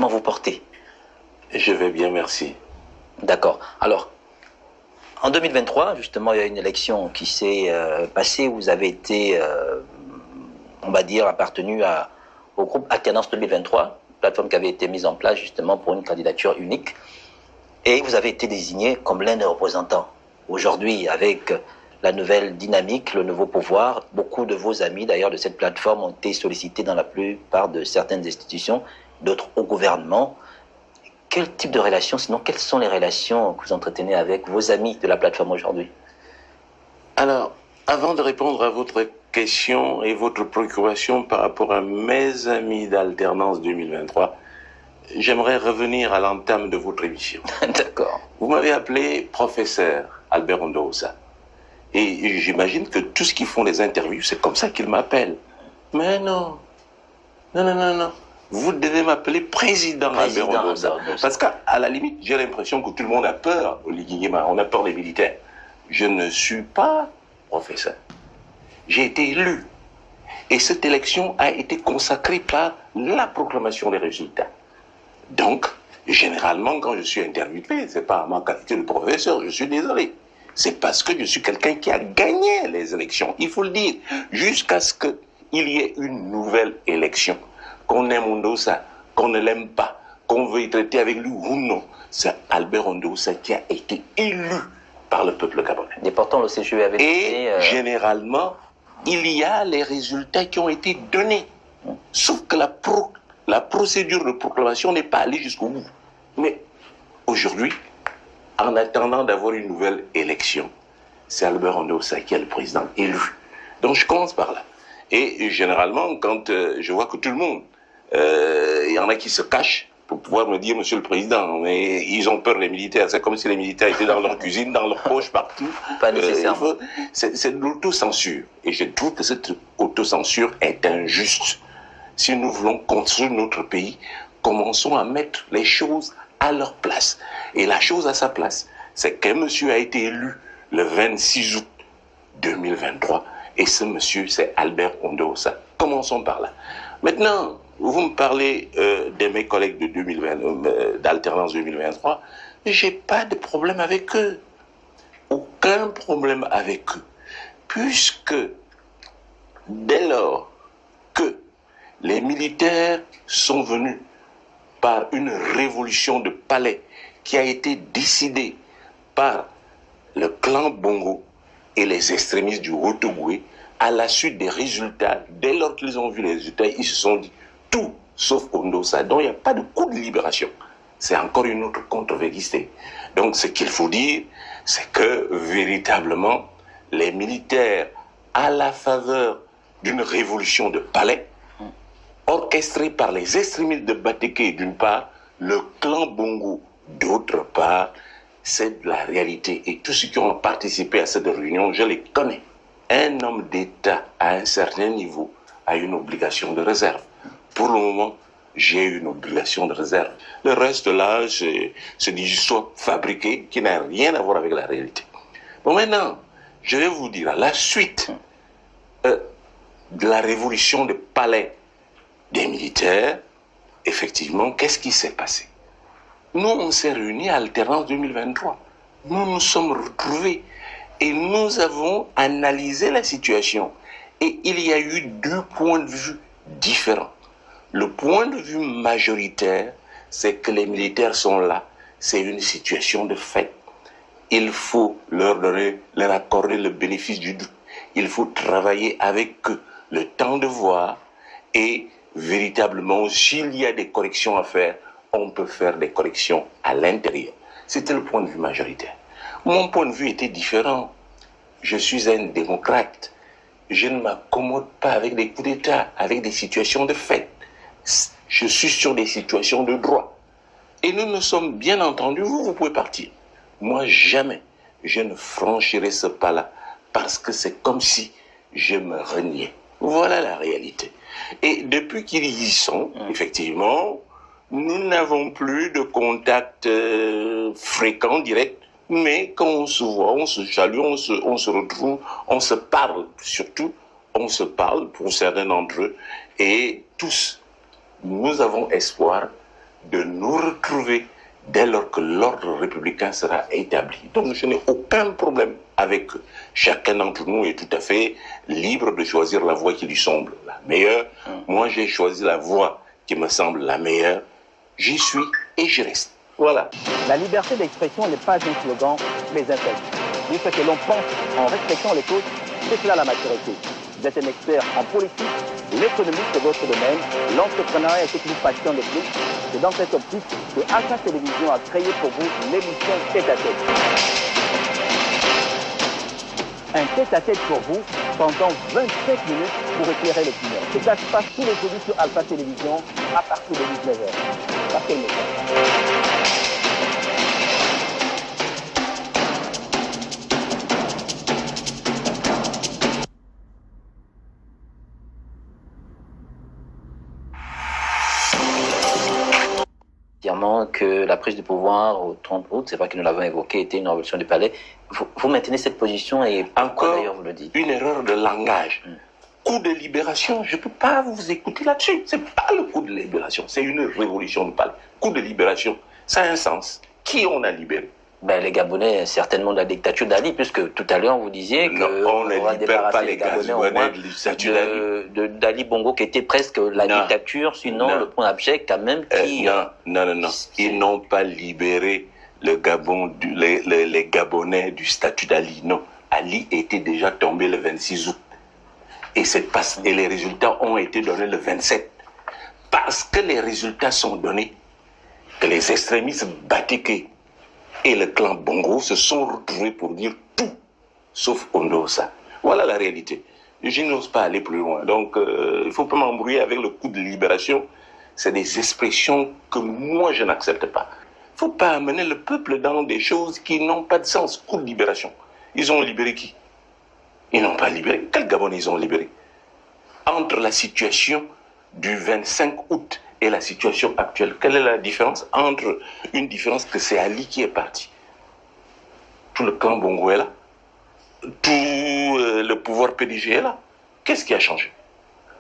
Comment vous portez? Je vais bien, merci. D'accord. Alors, en 2023, justement, il y a une élection qui s'est passée. Vous avez été, on va dire, appartenu au groupe Alternance 2023, plateforme qui avait été mise en place justement pour une candidature unique. Et vous avez été désigné comme l'un des représentants. Aujourd'hui, avec la nouvelle dynamique, le nouveau pouvoir, beaucoup de vos amis d'ailleurs de cette plateforme ont été sollicités dans la plupart de certaines institutions, d'autres au gouvernement. Quel type de relation, sinon quelles sont les relations que vous entretenez avec vos amis de la plateforme aujourd'hui? Alors, avant de répondre à votre question et votre préoccupation par rapport à mes amis d'Alternance 2023, j'aimerais revenir à l'entame de votre émission. D'accord. Vous m'avez appelé professeur Albert Ondoosa. Et j'imagine que tous ceux qui font les interviews, c'est comme ça qu'ils m'appellent. Mais non. Non. Vous devez m'appeler président Albert Ondoosa. Parce qu'à la limite, j'ai l'impression que tout le monde a peur, on a peur des militaires. Je ne suis pas professeur. J'ai été élu. Et cette élection a été consacrée par la proclamation des résultats. Donc, généralement, quand je suis interviewé, c'est pas à ma qualité de professeur, je suis désolé. C'est parce que je suis quelqu'un qui a gagné les élections, il faut le dire, jusqu'à ce qu'il y ait une nouvelle élection. Qu'on aime Ondoosa, qu'on ne l'aime pas, qu'on veuille traiter avec lui ou non, c'est Albert Ondoosa qui a été élu par le peuple gabonais. Et pourtant, le CGE avait été... Et généralement, il y a les résultats qui ont été donnés. Sauf que la procédure de proclamation n'est pas allée jusqu'au bout. Mais aujourd'hui, en attendant d'avoir une nouvelle élection, c'est Albert Ondoosa qui est le président élu. Donc je commence par là. Et généralement, quand je vois que tout le monde, il y en a qui se cachent pour pouvoir me dire, monsieur le président, mais ils ont peur des militaires. C'est comme si les militaires étaient dans leur cuisine, dans leur poche, partout. Pas nécessairement. C'est de l'autocensure. Et je trouve que cette autocensure est injuste. Si nous voulons construire notre pays, commençons à mettre les choses à leur place. Et la chose à sa place, c'est qu'un monsieur a été élu le 26 août 2023. Et ce monsieur, c'est Albert Ondoosa. Commençons par là. Maintenant, vous me parlez de mes collègues de d'Alternance 2023. J'ai pas de problème avec eux. Aucun problème avec eux. Puisque dès lors que les militaires sont venus par une révolution de palais qui a été décidée par le clan Bongo et les extrémistes du Haut-Ogooué, à la suite des résultats, dès lors qu'ils ont vu les résultats, ils se sont dit tout sauf Ondoosa. Donc il n'y a pas de coup de libération. C'est encore une autre contre-vérité. Donc ce qu'il faut dire, c'est que véritablement, les militaires, à la faveur d'une révolution de palais, orchestrée par les extrémistes de Batéké d'une part, le clan Bongo d'autre part, c'est de la réalité. Et tous ceux qui ont participé à cette réunion, je les connais. Un homme d'État à un certain niveau a une obligation de réserve. Pour le moment, j'ai une obligation de réserve. Le reste là, c'est des histoires fabriquées qui n'ont rien à voir avec la réalité. Bon, maintenant, je vais vous dire, à la suite de la révolution de palais des militaires, effectivement, qu'est-ce qui s'est passé? Nous, on s'est réunis à Alternance 2023. Nous nous sommes retrouvés et nous avons analysé la situation. Et il y a eu deux points de vue différents. Le point de vue majoritaire, c'est que les militaires sont là. C'est une situation de fait. Il faut leur accorder le bénéfice du doute. Il faut travailler avec eux, le temps de voir. Et véritablement, s'il y a des corrections à faire, on peut faire des corrections à l'intérieur. C'était le point de vue majoritaire. Mon point de vue était différent. Je suis un démocrate. Je ne m'accommode pas avec des coups d'État, avec des situations de fait. Je suis sur des situations de droit. Et nous nous sommes bien entendus, vous pouvez partir. Moi, jamais je ne franchirai ce pas-là, parce que c'est comme si je me reniais. Voilà la réalité. Et depuis qu'ils y sont, effectivement, nous n'avons plus de contact fréquent, direct, mais quand on se voit, on se salue, on se retrouve, on se parle, surtout, on se parle pour certains d'entre eux, et tous, nous avons espoir de nous retrouver dès lors que l'ordre républicain sera établi. Donc je n'ai aucun problème avec eux. Chacun d'entre nous est tout à fait libre de choisir la voie qui lui semble la meilleure. Moi, j'ai choisi la voie qui me semble la meilleure. J'y suis et j'y reste. Voilà. La liberté d'expression n'est pas un slogan, mais un fait. Dire ce que l'on pense en respectant les causes, c'est cela la maturité. Vous êtes un expert en politique, l'économie c'est votre domaine, l'entrepreneuriat est ce qui vous passionne le plus. C'est dans cette optique que Alpha Télévision a créé pour vous l'émission Tête-à-Tête. Un tête-à-tête pour vous pendant 25 minutes pour éclairer l'opinion. Et ça se passe tous les jeudis sur Alpha Télévision à partir de 19h. Passez le message. Que la prise du pouvoir au 30 août, c'est vrai que nous l'avons évoqué, était une révolution du palais. Vous maintenez cette position et encore d'ailleurs vous le dites. Une erreur de langage. Coup de libération, je ne peux pas vous écouter là-dessus. Ce n'est pas le coup de libération, c'est une révolution du palais. Coup de libération, ça a un sens. Qui on a libéré? Ben, les Gabonais, certainement de la dictature d'Ali, puisque tout à l'heure vous disiez que on ne libère pas les Gabonais au moins d'Ali Bongo, qui était presque la dictature, sinon le point abject quand même qui... non. Ils n'ont pas libéré le Gabon, les Gabonais du statut d'Ali. Non, Ali était déjà tombé le 26 août. Et les résultats ont été donnés le 27. Parce que les résultats sont donnés, que les extrémistes Batéké et le clan Bongo se sont retrouvés pour dire tout, sauf Ondosa. Voilà la réalité. Je n'ose pas aller plus loin. Donc, il ne faut pas m'embrouiller avec le coup de libération. C'est des expressions que moi, je n'accepte pas. Il ne faut pas amener le peuple dans des choses qui n'ont pas de sens. Coup de libération. Ils ont libéré qui? Ils n'ont pas libéré. Quel Gabon ils ont libéré? Entre la situation du 25 août et la situation actuelle, quelle est la différence? Entre une différence que c'est Ali qui est parti. Tout le clan Bongo est là. Tout le pouvoir PDG est là. Qu'est-ce qui a changé?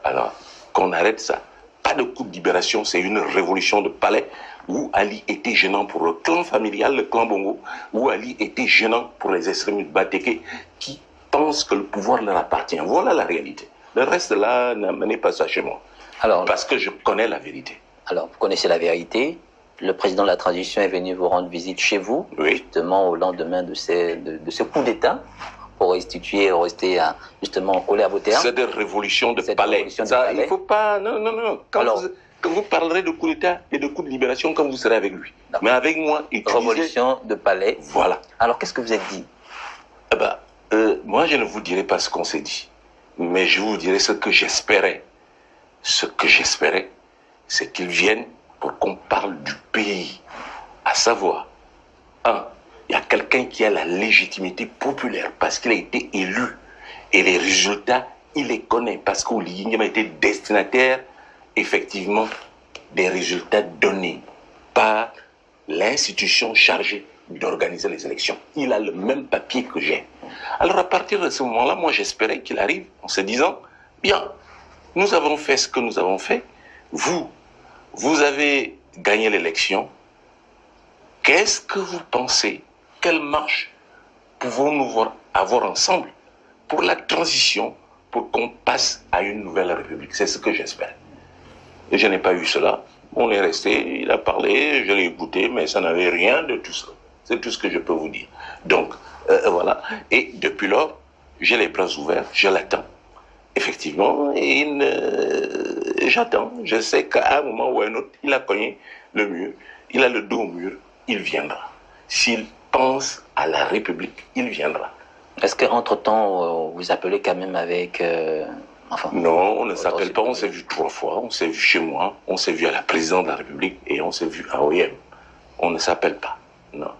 Alors, qu'on arrête ça. Pas de coup de libération, c'est une révolution de palais où Ali était gênant pour le clan familial, le clan Bongo, où Ali était gênant pour les extrémistes Batéké qui pensent que le pouvoir leur appartient. Voilà la réalité. Le reste là, n'amenez pas ça chez moi. Alors, parce que je connais la vérité. Alors, vous connaissez la vérité. Le président de la transition est venu vous rendre visite chez vous, justement au lendemain de ce coup d'État, pour restituer, rester justement collé à vos termes. C'est des révolutions de palais. Il ne faut pas... Non. Quand vous parlerez de coup d'État et de coup de libération, quand vous serez avec lui. Mais avec moi, révolution de palais. Voilà. Alors, qu'est-ce que vous êtes dit? Moi, je ne vous dirai pas ce qu'on s'est dit. Mais je vous dirai ce que j'espérais. Ce que j'espérais, c'est qu'ils viennent pour qu'on parle du pays. À savoir, il y a quelqu'un qui a la légitimité populaire parce qu'il a été élu. Et les résultats, il les connaît parce qu'Oligui a été destinataire, effectivement, des résultats donnés par l'institution chargée d'organiser les élections. Il a le même papier que j'ai. Alors à partir de ce moment-là, moi j'espérais qu'il arrive en se disant, bien, nous avons fait ce que nous avons fait, vous avez gagné l'élection, qu'est-ce que vous pensez? Quelle marche pouvons-nous avoir ensemble pour la transition, pour qu'on passe à une nouvelle république? C'est ce que j'espère. Et je n'ai pas eu cela. On est resté, il a parlé, je l'ai écouté, mais ça n'avait rien de tout ça. C'est tout ce que je peux vous dire. Donc, voilà. Et depuis lors, j'ai les bras ouverts, je l'attends. Effectivement, et j'attends. Je sais qu'à un moment ou à un autre, il a cogné le mur, il a le dos au mur, il viendra. S'il pense à la République, il viendra. Est-ce qu'entre-temps, vous appelez quand même avec... non, on ne s'appelle pas, on s'est vu 3 fois, on s'est vu chez moi, on s'est vu à la présidence de la République et on s'est vu à OIM. On ne s'appelle pas, non.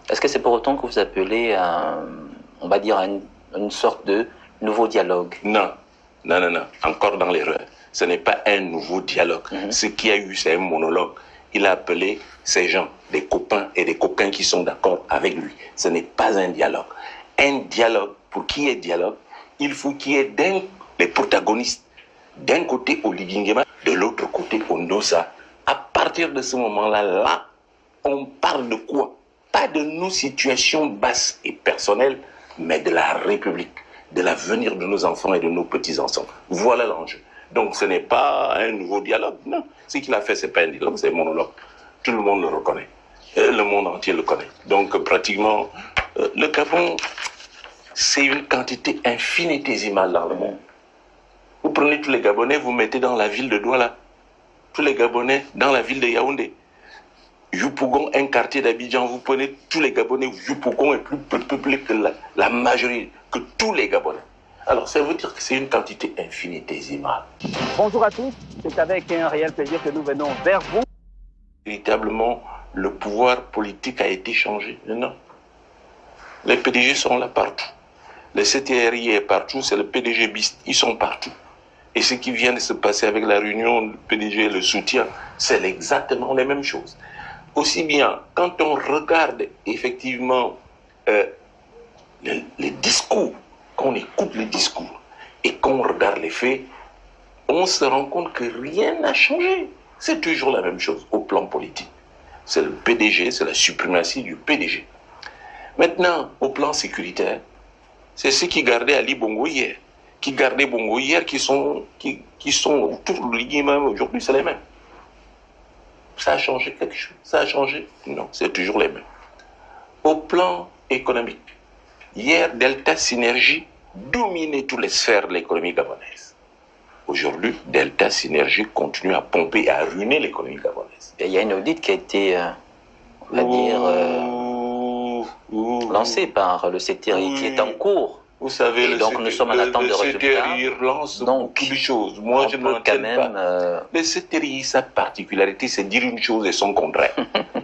Est-ce que c'est pour autant que vous appelez on va dire, à une sorte de nouveau dialogue? Non, encore dans l'erreur. Ce n'est pas un nouveau dialogue. Ce qu'il y a eu, c'est un monologue. Il a appelé ces gens, des copains et des coquins qui sont d'accord avec lui. Ce n'est pas un dialogue. Un dialogue, pour qu'il y ait dialogue, il faut qu'il y ait les protagonistes. D'un côté, Oligui Nguema, de l'autre côté, Ondosa. À partir de ce moment-là, on parle de quoi? Pas de nos situations basses et personnelles, mais de la République, de l'avenir de nos enfants et de nos petits-enfants. Voilà l'enjeu. Donc ce n'est pas un nouveau dialogue, non. Ce qu'il a fait, ce n'est pas un dialogue, c'est un monologue. Tout le monde le reconnaît. Le monde entier le connaît. Donc pratiquement, le Gabon, c'est une quantité infinitésimale dans le monde. Vous prenez tous les Gabonais, vous mettez dans la ville de Douala. Tous les Gabonais dans la ville de Yaoundé. Yopougon, un quartier d'Abidjan, vous prenez tous les Gabonais. Yopougon est plus peuplé que la majorité, que tous les Gabonais. Alors ça veut dire que c'est une quantité infinitésimale. Bonjour à tous, c'est avec un réel plaisir que nous venons vers vous. Véritablement, le pouvoir politique a été changé. Non. Les PDG sont là partout. Le CTRI est partout, c'est le PDG BIST, ils sont partout. Et ce qui vient de se passer avec la réunion, le PDG et le soutien, c'est exactement les mêmes choses. Aussi bien, quand on regarde effectivement les discours, qu'on écoute les discours et qu'on regarde les faits, on se rend compte que rien n'a changé. C'est toujours la même chose au plan politique. C'est le PDG, c'est la suprématie du PDG. Maintenant, au plan sécuritaire, c'est ceux qui gardaient Ali Bongo hier, qui gardaient Bongo hier, qui sont autour de l'imam aujourd'hui, c'est les mêmes. Ça a changé quelque chose? Ça a changé? Non, c'est toujours les mêmes. Au plan économique, hier, Delta Synergie dominait toutes les sphères de l'économie gabonaise. Aujourd'hui, Delta Synergie continue à pomper et à ruiner l'économie gabonaise. Il y a une audit qui a été, on va dire, lancée par le CTRI, qui est en cours. Vous savez, nous sommes en attente de résultats. Le CTRI relance beaucoup de choses. Moi, je ne quand même. Le CTRI, sa particularité, c'est dire une chose et son contraire.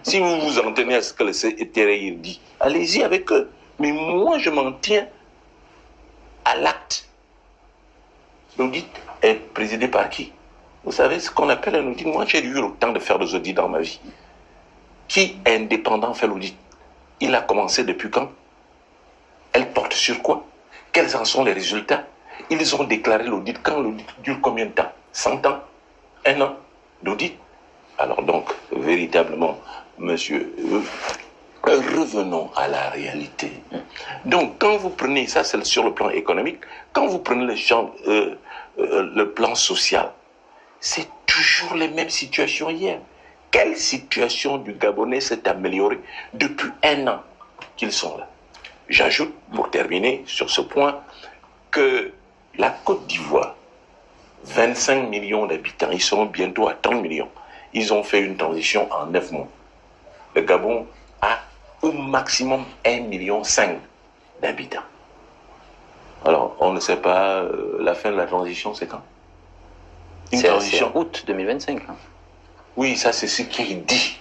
Si vous vous en tenez à ce que le CTRI dit, allez-y avec eux. Mais moi, je m'en tiens à l'acte. L'audit est présidé par qui? Vous savez ce qu'on appelle un audit? Moi, j'ai eu le temps de faire des audits dans ma vie. Qui indépendant fait l'audit? Il a commencé depuis quand? Elle porte sur quoi? Quels en sont les résultats? Ils ont déclaré l'audit quand? L'audit dure combien de temps? 100 ans? 1 an d'audit? Alors donc, véritablement, monsieur, revenons à la réalité. Donc, quand vous prenez, ça c'est sur le plan économique, quand vous prenez le plan social, c'est toujours les mêmes situations hier. Quelle situation du Gabonais s'est améliorée depuis 1 an qu'ils sont là? J'ajoute, pour terminer sur ce point, que la Côte d'Ivoire, 25 millions d'habitants, ils seront bientôt à 30 millions. Ils ont fait une transition en 9 mois. Le Gabon a au maximum 1,5 million d'habitants. Alors, on ne sait pas, la fin de la transition, c'est quand? C'est août 2025. Hein. Oui, ça c'est ce qui est dit.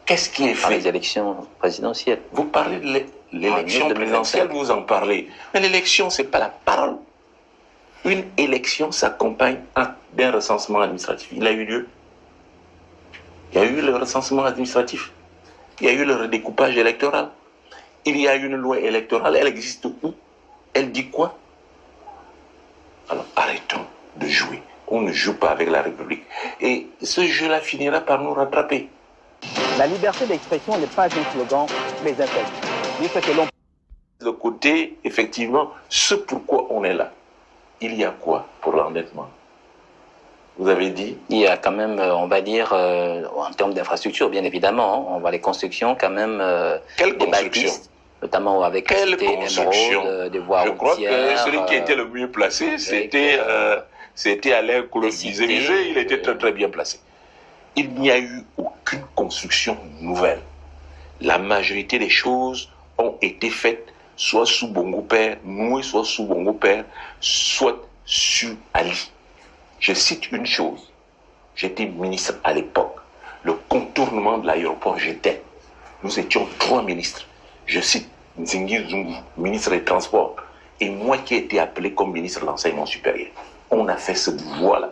Qu'est-ce qui est fait? Les élections présidentielles. Vous parlez de l'élection présidentielle, vous en parlez. Mais l'élection, ce n'est pas la parole. Une élection s'accompagne d'un recensement administratif. Il a eu lieu. Il y a eu le recensement administratif. Il y a eu le redécoupage électoral. Il y a une loi électorale. Elle existe où? Elle dit quoi? Alors arrêtons de jouer. On ne joue pas avec la République. Et ce jeu-là finira par nous rattraper. La liberté d'expression n'est pas un slogan, mais un fait. Ce que l'on... De côté, effectivement, ce pourquoi on est là. Il y a quoi pour l'endettement? Vous avez dit? Il y a quand même, on va dire, en termes d'infrastructure, bien évidemment, hein, on voit les constructions quand même. Quelle des construction? bâtisses, notamment avec quelle construction? des voies Je crois routières, que celui qui était le mieux placé, c'était Alain Coulomb-Visé. Il était très très bien placé. Il n'y a eu aucune construction nouvelle. La majorité des choses ont été faites soit sous Bongo Père, nouées soit sous Bongo Père, soit sous Ali. Je cite une chose. J'étais ministre à l'époque. Le contournement de l'aéroport, nous étions 3 ministres. Je cite Nzingi Zungu, ministre des Transports, et moi qui ai été appelé comme ministre de l'Enseignement supérieur. On a fait cette voie-là.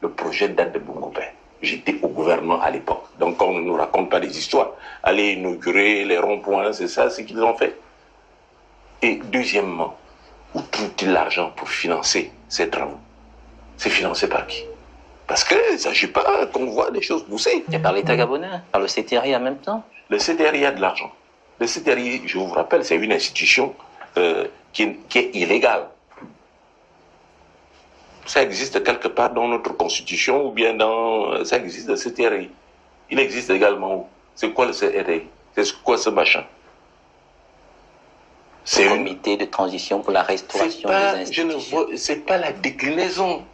Le projet date de Bongo Père. J'étais au gouvernement à l'époque. Donc on ne nous raconte pas des histoires. Aller inaugurer les ronds-points, c'est ça ce qu'ils ont fait. Et deuxièmement, où trouve-t-il l'argent pour financer ces travaux? C'est financé par qui? Parce qu'il ne s'agit pas qu'on voit les choses pousser. Et par l'État gabonais, par le CTRI en même temps. Le CTRI a de l'argent. Le CTRI, je vous rappelle, c'est une institution qui est illégale. Ça existe quelque part dans notre constitution ou bien dans... Ça existe le CTRI. Il existe également où? C'est quoi le CTRI? C'est quoi ce machin? C'est un comité de transition pour la restauration des institutions. C'est pas la déclinaison.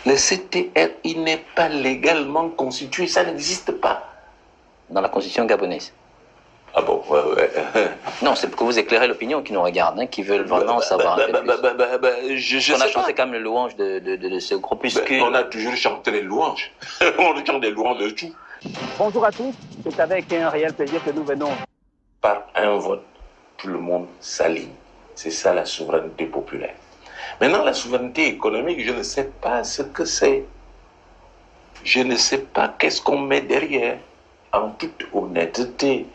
Le CTRI n'est pas légalement constitué, ça n'existe pas. Dans la constitution gabonaise. Ah bon, ouais. Non, c'est pour que vous éclairez l'opinion qui nous regarde, hein, qui veulent vraiment savoir un peu plus. On a chanté quand même le louange de ce groupuscule. On a toujours chanté les louanges. On chante des louanges de tout. Bonjour à tous, c'est avec un réel plaisir que nous venons. Par un vote, tout le monde s'aligne. C'est ça la souveraineté populaire. Maintenant, la souveraineté économique, je ne sais pas ce que c'est. Je ne sais pas qu'est-ce qu'on met derrière. En toute honnêteté,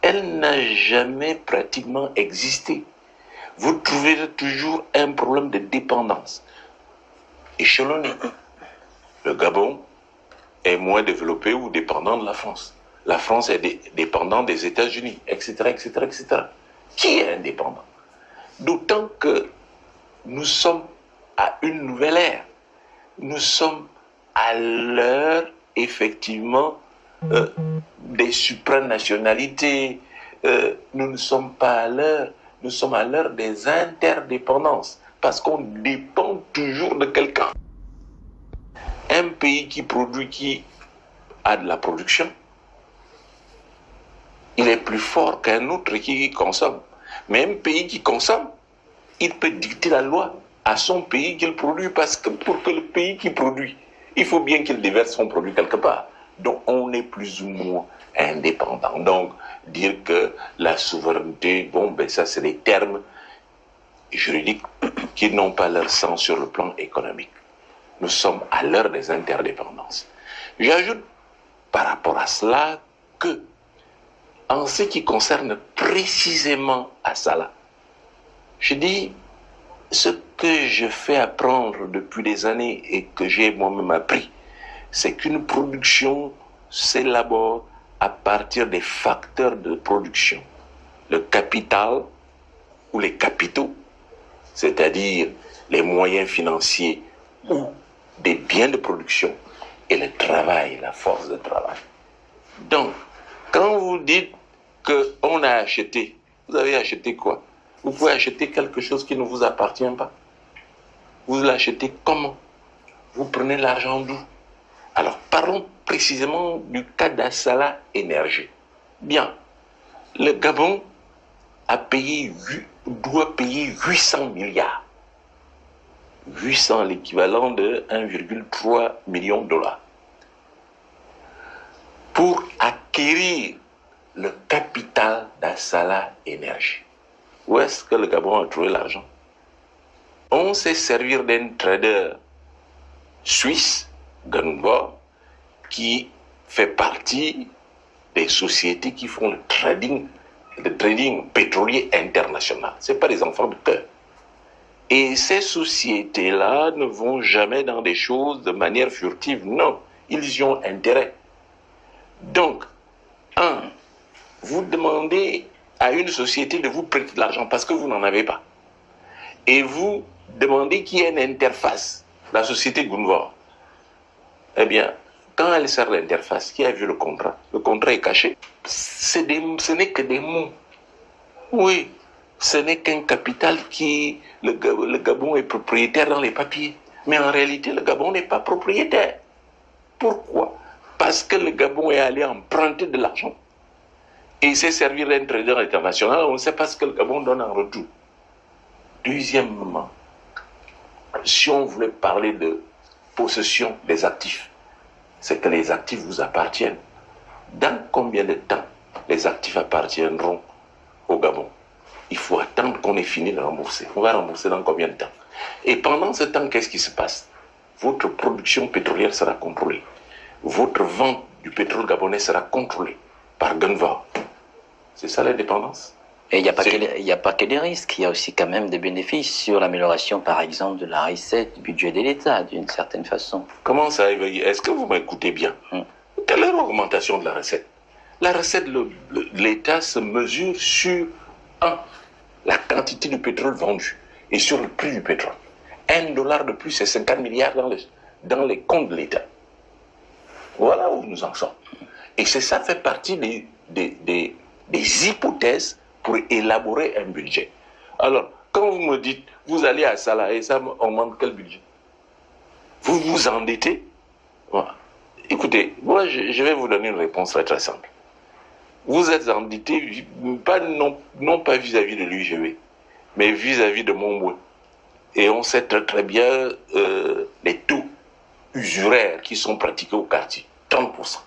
elle n'a jamais pratiquement existé. Vous trouverez toujours un problème de dépendance échelonné. Le Gabon est moins développé ou dépendant de la France. La France est dépendante des États-Unis, etc., etc., etc. Qui est indépendant? D'autant que nous sommes à une nouvelle ère. Nous sommes à l'heure, effectivement, des supranationalités. Nous ne sommes pas à l'heure, nous sommes à l'heure des interdépendances, parce qu'on dépend toujours de quelqu'un. Un pays qui produit, qui a de la production, il est plus fort qu'un autre qui consomme. Mais un pays qui consomme, il peut dicter la loi à son pays qu'il produit, parce que pour que le pays qui produit, il faut bien qu'il déverse son produit quelque part. Donc on est plus ou moins indépendant. Donc dire que la souveraineté, bon ben ça c'est des termes juridiques qui n'ont pas leur sens sur le plan économique. Nous sommes à l'heure des interdépendances. J'ajoute par rapport à cela que en ce qui concerne précisément à Salah, je dis ce que je fais apprendre depuis des années et que j'ai moi-même appris, c'est qu'une production s'élabore à partir des facteurs de production. Le capital ou les capitaux, c'est-à-dire les moyens financiers ou des biens de production, et le travail, la force de travail. Donc, quand vous dites qu'on a acheté, vous avez acheté quoi? Vous pouvez acheter quelque chose qui ne vous appartient pas. Vous l'achetez comment? Vous prenez l'argent d'où? Alors, parlons précisément du cas d'Assala Énergie. Bien, le Gabon doit payer 800 milliards. 800, l'équivalent de 1,3 million de dollars. Pour acquérir le capital d'Assala Énergie. Où est-ce que le Gabon a trouvé l'argent? On s'est servir d'un trader suisse, Gunvor, qui fait partie des sociétés qui font le trading pétrolier international. Ce n'est pas des enfants de cœur. Et ces sociétés-là ne vont jamais dans des choses de manière furtive. Non, ils y ont intérêt. Donc, vous demandez à une société de vous prêter de l'argent parce que vous n'en avez pas. Et vous demandez qu'il y ait une interface, la société Gunvor. Eh bien, quand elle sert l'interface, qui a vu le contrat? Le contrat est caché. Ce n'est que des mots. Oui, ce n'est qu'un capital qui... Le Gabon est propriétaire dans les papiers. Mais en réalité, le Gabon n'est pas propriétaire. Pourquoi? Parce que le Gabon est allé emprunter de l'argent. Et il s'est servi d'un trader international. On ne sait pas ce que le Gabon donne en retour. Deuxièmement, si on voulait parler de possession des actifs, c'est que les actifs vous appartiennent. Dans combien de temps les actifs appartiendront au Gabon? Il faut attendre qu'on ait fini de rembourser. On va rembourser dans combien de temps? Et pendant ce temps, qu'est-ce qui se passe? Votre production pétrolière sera contrôlée. Votre vente du pétrole gabonais sera contrôlée par Gunvor. C'est ça l'indépendance? Et il n'y a pas que des risques, il y a aussi quand même des bénéfices sur l'amélioration, par exemple, de la recette du budget de l'État, d'une certaine façon. Comment ça éveille? Est-ce que vous m'écoutez bien? Quelle est l'augmentation de la recette? La recette de l'État se mesure sur, la quantité de pétrole vendu et sur le prix du pétrole. $1 de plus, c'est 50 milliards dans les comptes de l'État. Voilà où nous en sommes. Et ça fait partie des hypothèses pour élaborer un budget. Alors, quand vous me dites, vous allez à Salah et ça augmente quel budget? Vous vous endettez? Voilà. Écoutez, moi je vais vous donner une réponse très très simple. Vous êtes endetté, non pas vis-à-vis de l'UGV, mais vis-à-vis de Montbouin. Et on sait très très bien les taux usuraires qui sont pratiqués au quartier, 30%.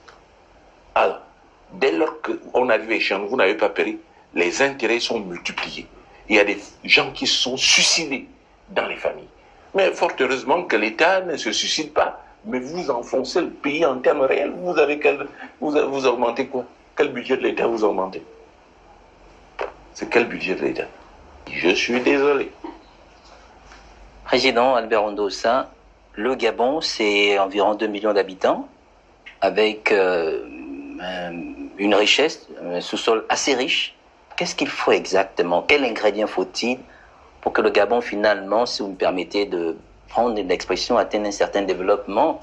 Alors, dès lors qu'on arrive à échéance, vous n'avez pas péri, les intérêts sont multipliés. Il y a des gens qui se sont suicidés dans les familles. Mais fort heureusement que l'État ne se suicide pas. Mais vous enfoncez le pays en termes réels. Vous augmentez quoi? Quel budget de l'État vous augmentez? C'est quel budget de l'État? Je suis désolé. Président Albert Ondossa, le Gabon, c'est environ 2 millions d'habitants, avec une richesse, un sous-sol assez riche. Qu'est-ce qu'il faut exactement? Quel ingrédient faut-il pour que le Gabon, finalement, si vous me permettez de prendre l'expression, atteigne un certain développement?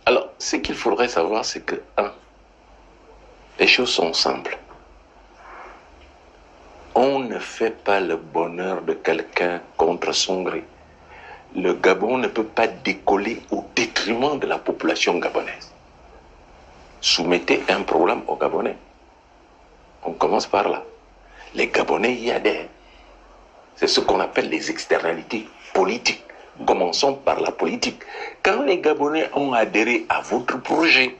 Alors, ce qu'il faudrait savoir, c'est que, les choses sont simples. On ne fait pas le bonheur de quelqu'un contre son gré. Le Gabon ne peut pas décoller au détriment de la population gabonaise. Soumettez un problème aux Gabonais. On commence par là. Les Gabonais y adhèrent. C'est ce qu'on appelle les externalités politiques. Commençons par la politique. Quand les Gabonais ont adhéré à votre projet,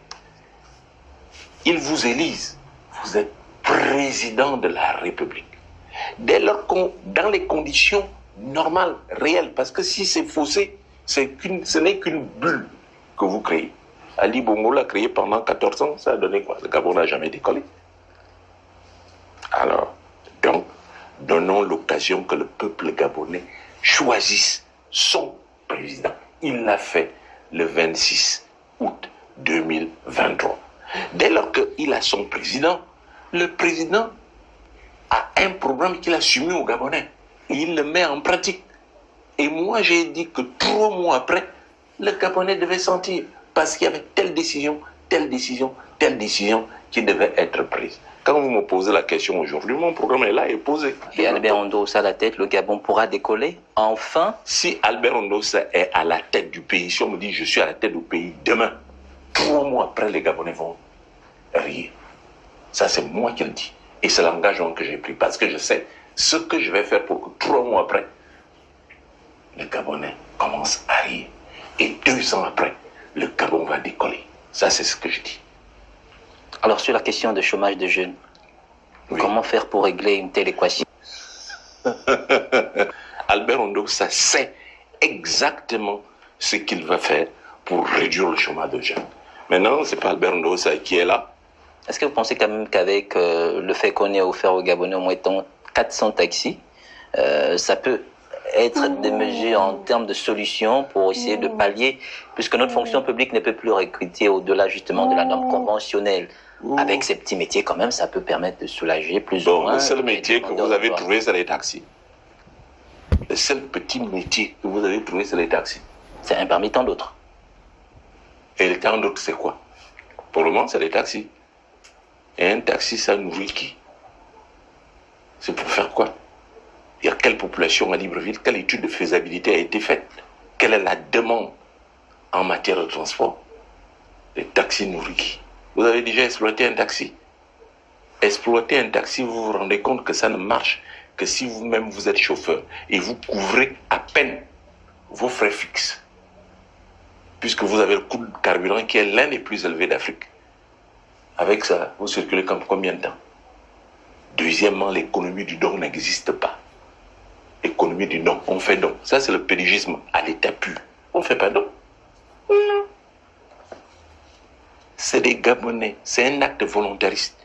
ils vous élisent. Vous êtes président de la République. Dès lors dans les conditions normales, réelles, parce que si c'est faussé, ce n'est qu'une bulle que vous créez. Ali Bongo l'a créé pendant 14 ans, ça a donné quoi? Le Gabon n'a jamais décollé. Alors, donc, donnons l'occasion que le peuple gabonais choisisse son président. Il l'a fait le 26 août 2023. Dès lors qu'il a son président, le président a un programme qu'il a soumis aux Gabonais. Et il le met en pratique. Et moi, j'ai dit que 3 mois après, le Gabonais devait sentir. Parce qu'il y avait telle décision qui devait être prise. Quand vous me posez la question aujourd'hui, mon programme est là et posé. Et Albert Ondossa à la tête, le Gabon pourra décoller enfin? Si Albert Ondossa est à la tête du pays, si on me dit je suis à la tête du pays demain, 3 mois après, les Gabonais vont rire. Ça, c'est moi qui le dis. Et c'est l'engagement que j'ai pris. Parce que je sais ce que je vais faire pour que 3 mois après, les Gabonais commencent à rire. Et 2 ans après, le Gabon va décoller. Ça, c'est ce que je dis. Alors, sur la question du chômage des jeunes, oui. Comment faire pour régler une telle équation? Albert Ondossa sait exactement ce qu'il va faire pour réduire le chômage des jeunes. Maintenant, ce n'est pas Albert Ondossa qui est là. Est-ce que vous pensez quand même qu'avec le fait qu'on ait offert aux Gabonais au moins 400 taxis, ça peut être des mesures en termes de solutions pour essayer de pallier, puisque notre fonction publique ne peut plus recruter au-delà justement de la norme conventionnelle. Avec ces petits métiers, quand même, ça peut permettre de soulager plus ou moins. Le seul métier que vous avez trouvé, c'est les taxis. Le seul petit métier que vous avez trouvé, c'est les taxis. C'est un parmi tant d'autres. Et le tant d'autres, c'est quoi? Pour le moment, c'est les taxis. Et un taxi, ça nourrit qui? C'est pour faire quoi? Il y a quelle population à Libreville? Quelle étude de faisabilité a été faite? Quelle est la demande en matière de transport? Les taxis nourrissent qui? Vous avez déjà exploité un taxi? Exploiter un taxi, vous vous rendez compte que ça ne marche que si vous-même vous êtes chauffeur et vous couvrez à peine vos frais fixes. Puisque vous avez le coût de carburant qui est l'un des plus élevés d'Afrique. Avec ça, vous circulez comme combien de temps? Deuxièmement, l'économie du don n'existe pas. Économie du don, on fait don. Ça, c'est le pédigisme à l'état pur. On ne fait pas don. Non. C'est des Gabonais, c'est un acte volontariste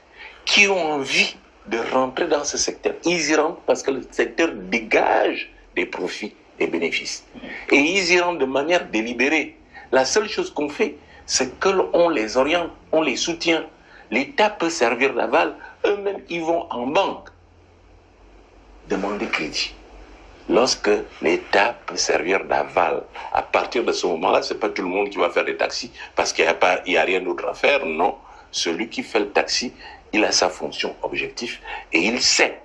qui ont envie de rentrer dans ce secteur. Ils y rentrent parce que le secteur dégage des profits, des bénéfices. Et ils y rentrent de manière délibérée. La seule chose qu'on fait, c'est qu'on les oriente, on les soutient. L'État peut servir d'aval, eux-mêmes ils vont en banque demander crédit. Lorsque l'État peut servir d'aval, à partir de ce moment-là, ce n'est pas tout le monde qui va faire des taxis parce qu'il n'y a rien d'autre à faire, non. Celui qui fait le taxi, il a sa fonction objective et il sait,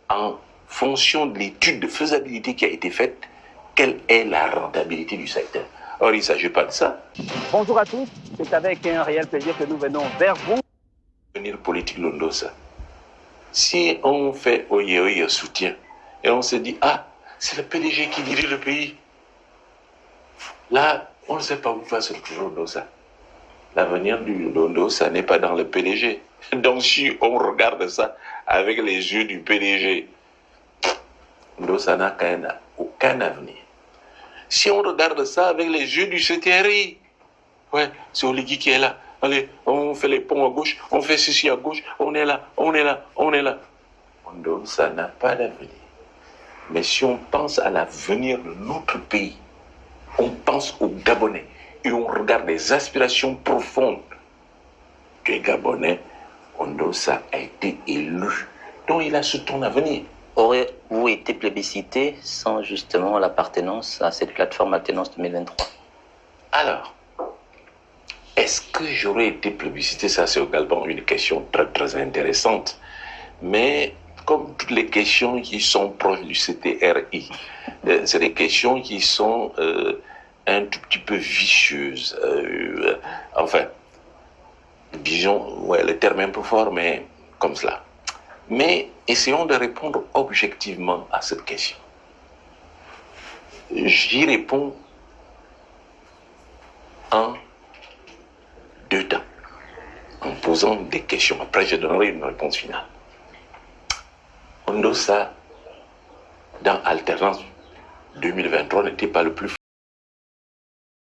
en fonction de l'étude de faisabilité qui a été faite, quelle est la rentabilité du secteur. Or, il ne s'agit pas de ça. Bonjour à tous, c'est avec un réel plaisir que nous venons vers vous. Devenir politique Londosa. Si on fait oye soutien et on se dit, ah, c'est le PDG qui dirige le pays, là, on ne sait pas où va se retrouver Londosa. L'avenir du Londosa n'est pas dans le PDG. Donc, si on regarde ça avec les yeux du PDG, Londosa n'a aucun avenir. Si on regarde ça avec les yeux du CTRI, ouais, c'est Oligui qui est là. Allez, on fait les ponts à gauche, on fait ceci à gauche, on est là, on est là, on est là. Ça n'a pas d'avenir. Mais si on pense à l'avenir de notre pays, on pense aux Gabonais et on regarde les aspirations profondes des Gabonais, Ondosa a été élu. Donc il a ce ton avenir. Aurez-vous été plébiscité sans justement l'appartenance à cette plateforme Alternance 2023? Alors, est-ce que j'aurais été plébiscité? Ça, c'est également une question très, très intéressante. Mais comme toutes les questions qui sont proches du CTRI, c'est des questions qui sont un tout petit peu vicieuses. Enfin, disons, ouais, le terme est un peu fort, mais comme cela. Mais essayons de répondre objectivement à cette question. J'y réponds en deux temps, en posant des questions. Après, je donnerai une réponse finale. Ondosa, dans Alternance 2023, n'était pas le plus